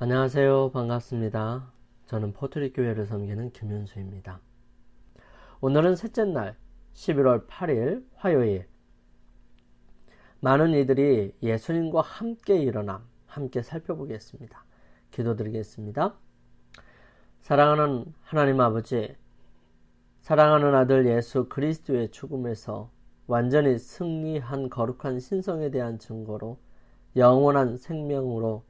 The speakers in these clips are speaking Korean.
안녕하세요. 반갑습니다. 저는 포트리 교회를 섬기는 김윤수입니다. 오늘은 셋째 날 11월 8일 화요일, 많은 이들이 예수님과 함께 일어남, 함께 살펴보겠습니다. 기도드리겠습니다. 사랑하는 하나님 아버지, 사랑하는 아들 예수 그리스도의 죽음에서 완전히 승리한 거룩한 신성에 대한 증거로 영원한 생명으로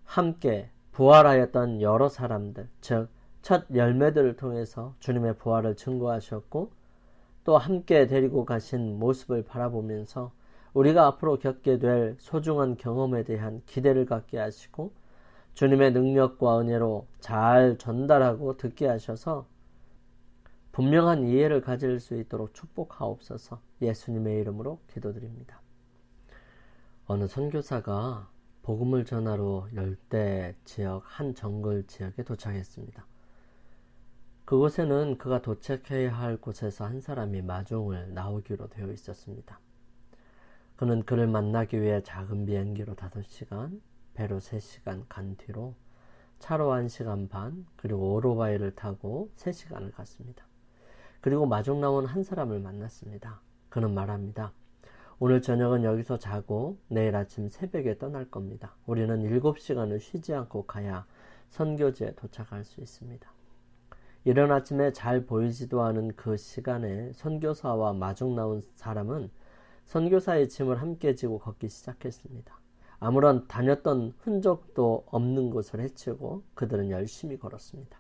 함께 부활하였던 여러 사람들, 즉 첫 열매들을 통해서 주님의 부활을 증거하셨고, 또 함께 데리고 가신 모습을 바라보면서 우리가 앞으로 겪게 될 소중한 경험에 대한 기대를 갖게 하시고, 주님의 능력과 은혜로 잘 전달하고 듣게 하셔서 분명한 이해를 가질 수 있도록 축복하옵소서. 예수님의 이름으로 기도드립니다. 어느 선교사가 복음을 전하러 열대 지역 한 정글 지역에 도착했습니다. 그곳에는 그가 도착해야 할 곳에서 한 사람이 마중을 나오기로 되어 있었습니다. 그는 그를 만나기 위해 작은 비행기로 5시간, 배로 3시간 간 뒤로 차로 1시간 반, 그리고 오토바이를 타고 3시간을 갔습니다. 그리고 마중 나온 한 사람을 만났습니다. 그는 말합니다. 오늘 저녁은 여기서 자고 내일 아침 새벽에 떠날 겁니다. 우리는 7시간을 쉬지 않고 가야 선교지에 도착할 수 있습니다. 이른 아침에 잘 보이지도 않은 그 시간에 선교사와 마중 나온 사람은 선교사의 짐을 함께 지고 걷기 시작했습니다. 아무런 다녔던 흔적도 없는 곳을 헤치고 그들은 열심히 걸었습니다.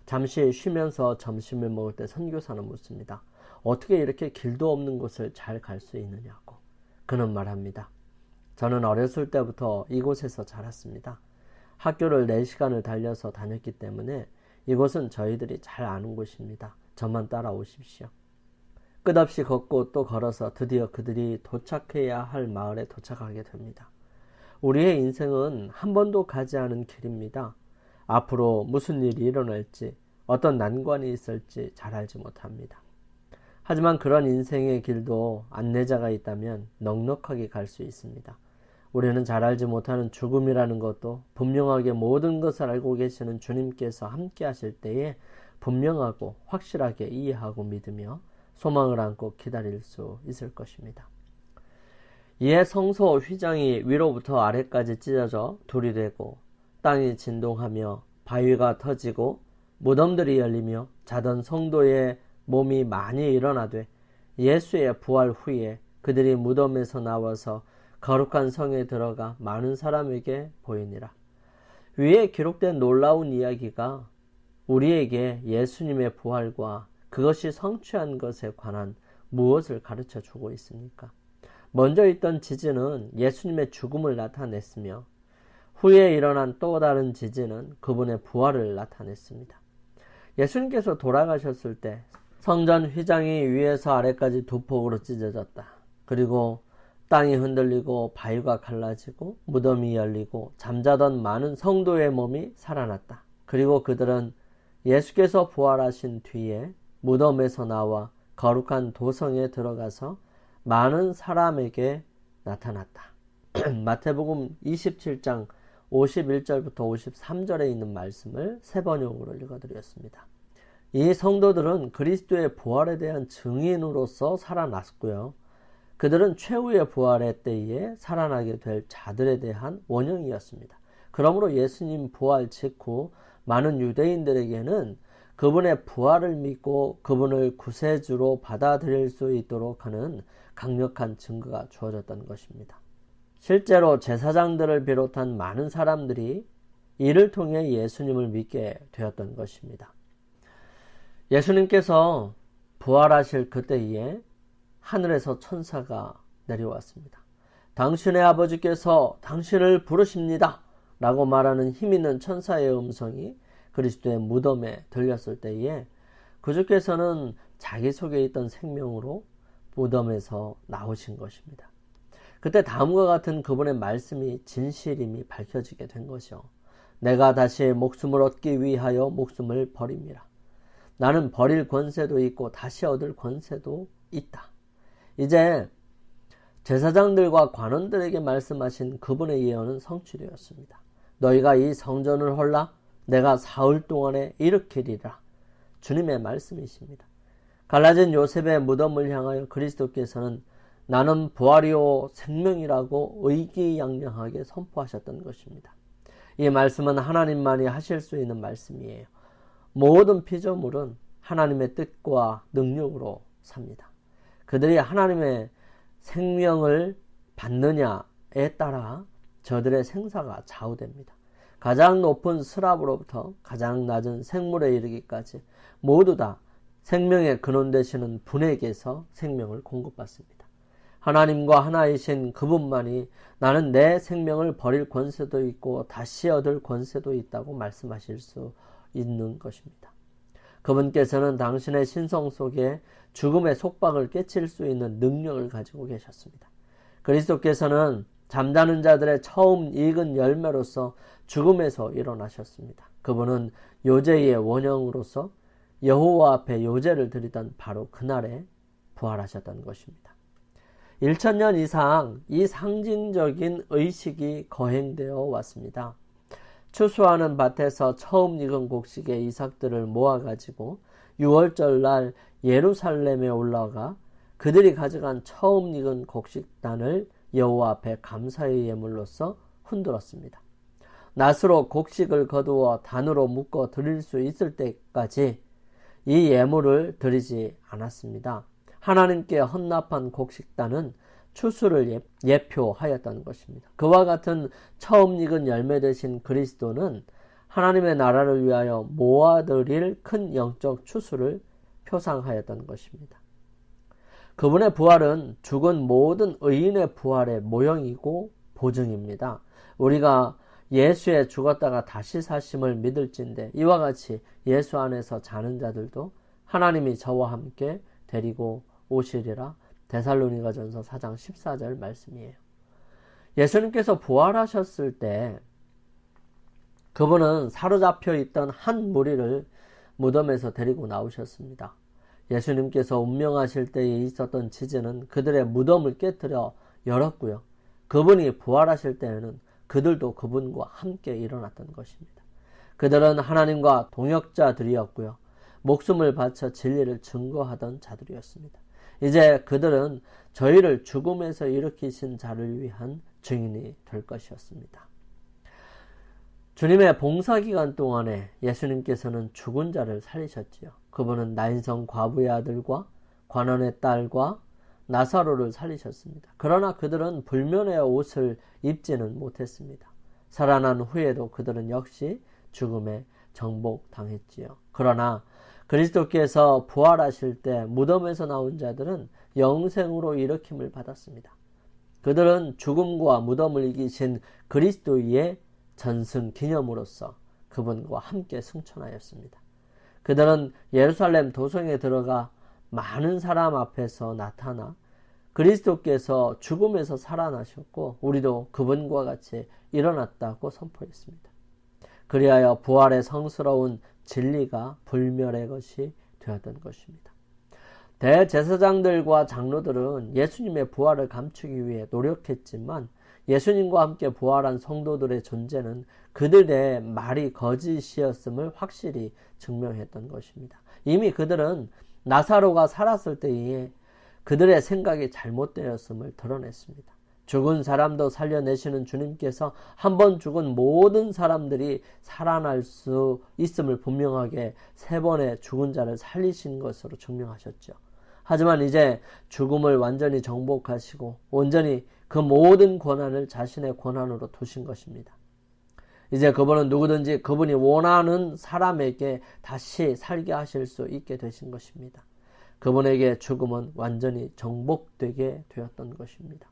잠시 쉬면서 점심을 먹을 때 선교사는 묻습니다. 어떻게 이렇게 길도 없는 곳을 잘 갈 수 있느냐고. 그는 말합니다. 저는 어렸을 때부터 이곳에서 자랐습니다. 학교를 4시간을 달려서 다녔기 때문에 이곳은 저희들이 잘 아는 곳입니다. 저만 따라오십시오. 끝없이 걷고 또 걸어서 드디어 그들이 도착해야 할 마을에 도착하게 됩니다. 우리의 인생은 한 번도 가지 않은 길입니다. 앞으로 무슨 일이 일어날지, 어떤 난관이 있을지 잘 알지 못합니다. 하지만 그런 인생의 길도 안내자가 있다면 넉넉하게 갈 수 있습니다. 우리는 잘 알지 못하는 죽음이라는 것도 분명하게 모든 것을 알고 계시는 주님께서 함께 하실 때에 분명하고 확실하게 이해하고 믿으며 소망을 안고 기다릴 수 있을 것입니다. 이에 성소 휘장이 위로부터 아래까지 찢어져 둘이 되고 땅이 진동하며 바위가 터지고 무덤들이 열리며 자던 성도의 몸이 많이 일어나되 예수의 부활 후에 그들이 무덤에서 나와서 거룩한 성에 들어가 많은 사람에게 보이니라. 위에 기록된 놀라운 이야기가 우리에게 예수님의 부활과 그것이 성취한 것에 관한 무엇을 가르쳐 주고 있습니까? 먼저 있던 지진은 예수님의 죽음을 나타냈으며 후에 일어난 또 다른 지진은 그분의 부활을 나타냈습니다. 예수님께서 돌아가셨을 때 성전 휘장이 위에서 아래까지 두 폭으로 찢어졌다. 그리고 땅이 흔들리고 바위가 갈라지고 무덤이 열리고 잠자던 많은 성도의 몸이 살아났다. 그리고 그들은 예수께서 부활하신 뒤에 무덤에서 나와 거룩한 도성에 들어가서 많은 사람에게 나타났다. 마태복음 27장 51절부터 53절에 있는 말씀을 세 번역으로 읽어드렸습니다. 이 성도들은 그리스도의 부활에 대한 증인으로서 살아났고요. 그들은 최후의 부활의 때에 살아나게 될 자들에 대한 원형이었습니다. 그러므로 예수님 부활 직후 많은 유대인들에게는 그분의 부활을 믿고 그분을 구세주로 받아들일 수 있도록 하는 강력한 증거가 주어졌던 것입니다. 실제로 제사장들을 비롯한 많은 사람들이 이를 통해 예수님을 믿게 되었던 것입니다. 예수님께서 부활하실 그때에 하늘에서 천사가 내려왔습니다. 당신의 아버지께서 당신을 부르십니다 라고 말하는 힘있는 천사의 음성이 그리스도의 무덤에 들렸을 때에 그주께서는 자기 속에 있던 생명으로 무덤에서 나오신 것입니다. 그때 다음과 같은 그분의 말씀이 진실임이 밝혀지게 된 것이요. 내가 다시 목숨을 얻기 위하여 목숨을 버립니다. 나는 버릴 권세도 있고 다시 얻을 권세도 있다. 이제 제사장들과 관원들에게 말씀하신 그분의 예언은 성취되었습니다. 너희가 이 성전을 헐라 내가 사흘 동안에 일으키리라. 주님의 말씀이십니다. 갈라진 요셉의 무덤을 향하여 그리스도께서는 나는 부활이요 생명이라고 의기양양하게 선포하셨던 것입니다. 이 말씀은 하나님만이 하실 수 있는 말씀이에요. 모든 피조물은 하나님의 뜻과 능력으로 삽니다. 그들이 하나님의 생명을 받느냐에 따라 저들의 생사가 좌우됩니다. 가장 높은 스랍으로부터 가장 낮은 생물에 이르기까지 모두 다 생명의 근원 되시는 분에게서 생명을 공급받습니다. 하나님과 하나이신 그분만이 나는 내 생명을 버릴 권세도 있고 다시 얻을 권세도 있다고 말씀하실 수 있는 것입니다. 그분께서는 당신의 신성 속에 죽음의 속박을 깨칠 수 있는 능력을 가지고 계셨습니다. 그리스도께서는 잠자는 자들의 처음 익은 열매로서 죽음에서 일어나셨습니다. 그분은 요제의 원형으로서 여호와 앞에 요제를 드리던 바로 그날에 부활하셨던 것입니다. 1000년 이상 이 상징적인 의식이 거행되어 왔습니다. 추수하는 밭에서 처음 익은 곡식의 이삭들을 모아가지고 6월절 날 예루살렘에 올라가 그들이 가져간 처음 익은 곡식단을 여호와 앞에 감사의 예물로서 흔들었습니다. 낫으로 곡식을 거두어 단으로 묶어 드릴 수 있을 때까지 이 예물을 드리지 않았습니다. 하나님께 헌납한 곡식단은 추수를 예표하였던 것입니다. 그와 같은 처음 익은 열매 되신 그리스도는 하나님의 나라를 위하여 모아드릴 큰 영적 추수를 표상하였던 것입니다. 그분의 부활은 죽은 모든 의인의 부활의 모형이고 보증입니다. 우리가 예수의 죽었다가 다시 사심을 믿을진데 이와 같이 예수 안에서 자는 자들도 하나님이 저와 함께 데리고 오시리라. 데살로니가전서 4장 14절 말씀이에요. 예수님께서 부활하셨을 때 그분은 사로잡혀 있던 한 무리를 무덤에서 데리고 나오셨습니다. 예수님께서 운명하실 때에 있었던 지진은 그들의 무덤을 깨뜨려 열었고요. 그분이 부활하실 때에는 그들도 그분과 함께 일어났던 것입니다. 그들은 하나님과 동역자들이었고요. 목숨을 바쳐 진리를 증거하던 자들이었습니다. 이제 그들은 저희를 죽음에서 일으키신 자를 위한 증인이 될 것이었습니다. 주님의 봉사기간 동안에 예수님께서는 죽은 자를 살리셨지요. 그분은 나인성 과부의 아들과 관원의 딸과 나사로를 살리셨습니다. 그러나 그들은 불면의 옷을 입지는 못했습니다. 살아난 후에도 그들은 역시 죽음에 정복당했지요. 그러나 그리스도께서 부활하실 때 무덤에서 나온 자들은 영생으로 일으킴을 받았습니다. 그들은 죽음과 무덤을 이기신 그리스도의 전승 기념으로서 그분과 함께 승천하였습니다. 그들은 예루살렘 도성에 들어가 많은 사람 앞에서 나타나 그리스도께서 죽음에서 살아나셨고 우리도 그분과 같이 일어났다고 선포했습니다. 그리하여 부활의 성스러운 진리가 불멸의 것이 되었던 것입니다. 대제사장들과 장로들은 예수님의 부활을 감추기 위해 노력했지만 예수님과 함께 부활한 성도들의 존재는 그들의 말이 거짓이었음을 확실히 증명했던 것입니다. 이미 그들은 나사로가 살았을 때에 그들의 생각이 잘못되었음을 드러냈습니다. 죽은 사람도 살려내시는 주님께서 한 번 죽은 모든 사람들이 살아날 수 있음을 분명하게 3번의 죽은 자를 살리신 것으로 증명하셨죠. 하지만 이제 죽음을 완전히 정복하시고 온전히 그 모든 권한을 자신의 권한으로 두신 것입니다. 이제 그분은 누구든지 그분이 원하는 사람에게 다시 살게 하실 수 있게 되신 것입니다. 그분에게 죽음은 완전히 정복되게 되었던 것입니다.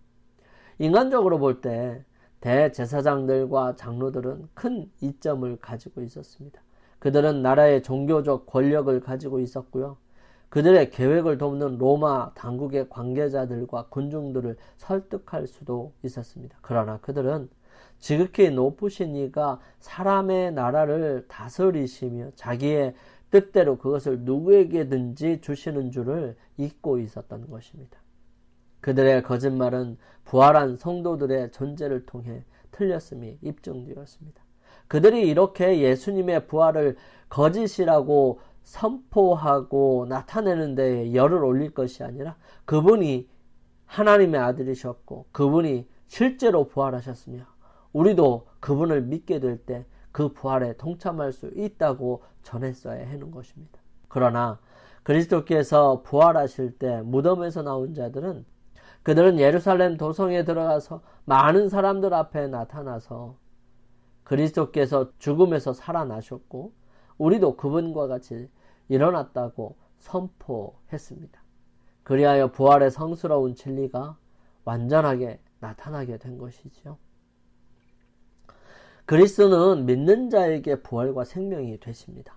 인간적으로 볼 때 대제사장들과 장로들은 큰 이점을 가지고 있었습니다. 그들은 나라의 종교적 권력을 가지고 있었고요. 그들의 계획을 돕는 로마 당국의 관계자들과 군중들을 설득할 수도 있었습니다. 그러나 그들은 지극히 높으신 이가 사람의 나라를 다스리시며 자기의 뜻대로 그것을 누구에게든지 주시는 줄을 잊고 있었던 것입니다. 그들의 거짓말은 부활한 성도들의 존재를 통해 틀렸음이 입증되었습니다. 그들이 이렇게 예수님의 부활을 거짓이라고 선포하고 나타내는 데 열을 올릴 것이 아니라 그분이 하나님의 아들이셨고 그분이 실제로 부활하셨으며 우리도 그분을 믿게 될 때 그 부활에 동참할 수 있다고 전했어야 하는 것입니다. 그러나 그리스도께서 부활하실 때 무덤에서 나온 자들은 그들은 예루살렘 도성에 들어가서 많은 사람들 앞에 나타나서 그리스도께서 죽음에서 살아나셨고 우리도 그분과 같이 일어났다고 선포했습니다. 그리하여 부활의 성스러운 진리가 완전하게 나타나게 된 것이지요. 그리스도는 믿는 자에게 부활과 생명이 되십니다.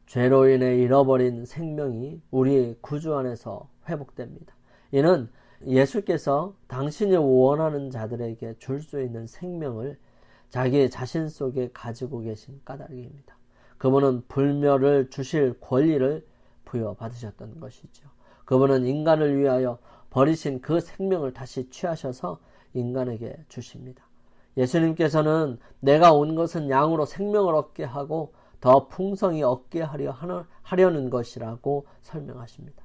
죄로 인해 잃어버린 생명이 우리의 구주 안에서 회복됩니다. 이는 예수께서 당신이 원하는 자들에게 줄 수 있는 생명을 자기 자신 속에 가지고 계신 까닭입니다. 그분은 불멸을 주실 권리를 부여받으셨던 것이죠. 그분은 인간을 위하여 버리신 그 생명을 다시 취하셔서 인간에게 주십니다. 예수님께서는 내가 온 것은 양으로 생명을 얻게 하고 더 풍성히 얻게 하려는 것이라고 설명하십니다.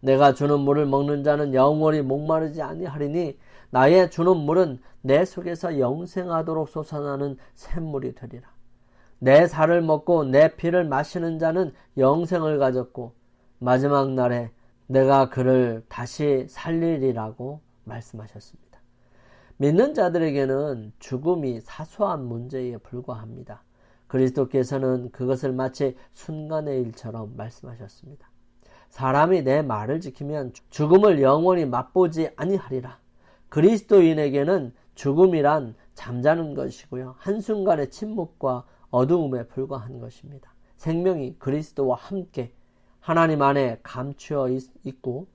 내가 주는 물을 먹는 자는 영원히 목마르지 아니하리니 나의 주는 물은 내 속에서 영생하도록 솟아나는 샘물이 되리라. 내 살을 먹고 내 피를 마시는 자는 영생을 가졌고 마지막 날에 내가 그를 다시 살리리라고 말씀하셨습니다. 믿는 자들에게는 죽음이 사소한 문제에 불과합니다. 그리스도께서는 그것을 마치 순간의 일처럼 말씀하셨습니다. 사람이 내 말을 지키면 죽음을 영원히 맛보지 아니하리라. 그리스도인에게는 죽음이란 잠자는 것이고요. 한순간의 침묵과 어두움에 불과한 것입니다. 생명이 그리스도와 함께 하나님 안에 감추어 있고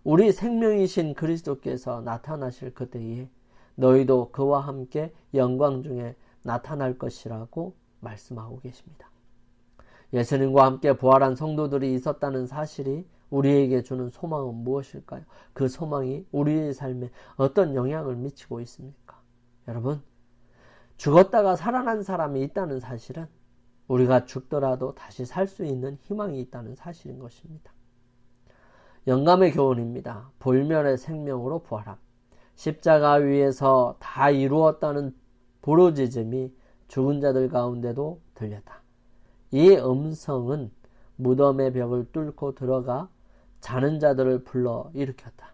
우리 생명이신 그리스도께서 나타나실 그때에 너희도 그와 함께 영광 중에 나타날 것이라고 말씀하고 계십니다. 예수님과 함께 부활한 성도들이 있었다는 사실이 우리에게 주는 소망은 무엇일까요? 그 소망이 우리의 삶에 어떤 영향을 미치고 있습니까? 여러분, 죽었다가 살아난 사람이 있다는 사실은 우리가 죽더라도 다시 살 수 있는 희망이 있다는 사실인 것입니다. 영감의 교훈입니다. 불멸의 생명으로 부활함. 십자가 위에서 다 이루었다는 부르짖음이 죽은 자들 가운데도 들렸다. 이 음성은 무덤의 벽을 뚫고 들어가 자는 자들을 불러 일으켰다.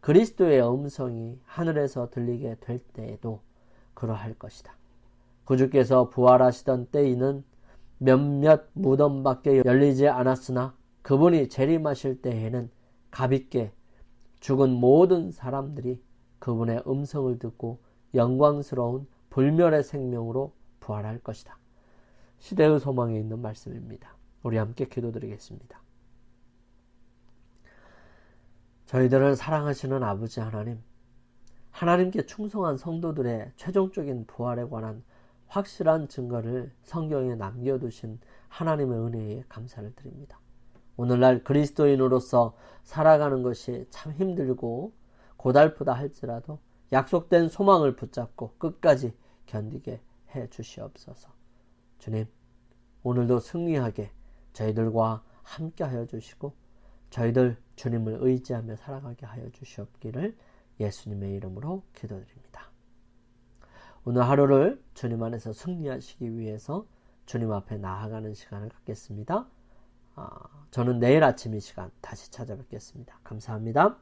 그리스도의 음성이 하늘에서 들리게 될 때에도 그러할 것이다. 구주께서 부활하시던 때에는 몇몇 무덤밖에 열리지 않았으나 그분이 재림하실 때에는 가볍게 죽은 모든 사람들이 그분의 음성을 듣고 영광스러운 불멸의 생명으로 부활할 것이다. 시대의 소망에 있는 말씀입니다. 우리 함께 기도드리겠습니다. 저희들을 사랑하시는 아버지 하나님, 하나님께 충성한 성도들의 최종적인 부활에 관한 확실한 증거를 성경에 남겨두신 하나님의 은혜에 감사를 드립니다. 오늘날 그리스도인으로서 살아가는 것이 참 힘들고 고달프다 할지라도 약속된 소망을 붙잡고 끝까지 견디게 해 주시옵소서. 주님, 오늘도 승리하게 저희들과 함께 하여 주시고 저희들 주님을 의지하며 살아가게 하여 주시옵기를 예수님의 이름으로 기도드립니다. 오늘 하루를 주님 안에서 승리하시기 위해서 주님 앞에 나아가는 시간을 갖겠습니다. 저는 내일 아침 이 시간 다시 찾아뵙겠습니다. 감사합니다.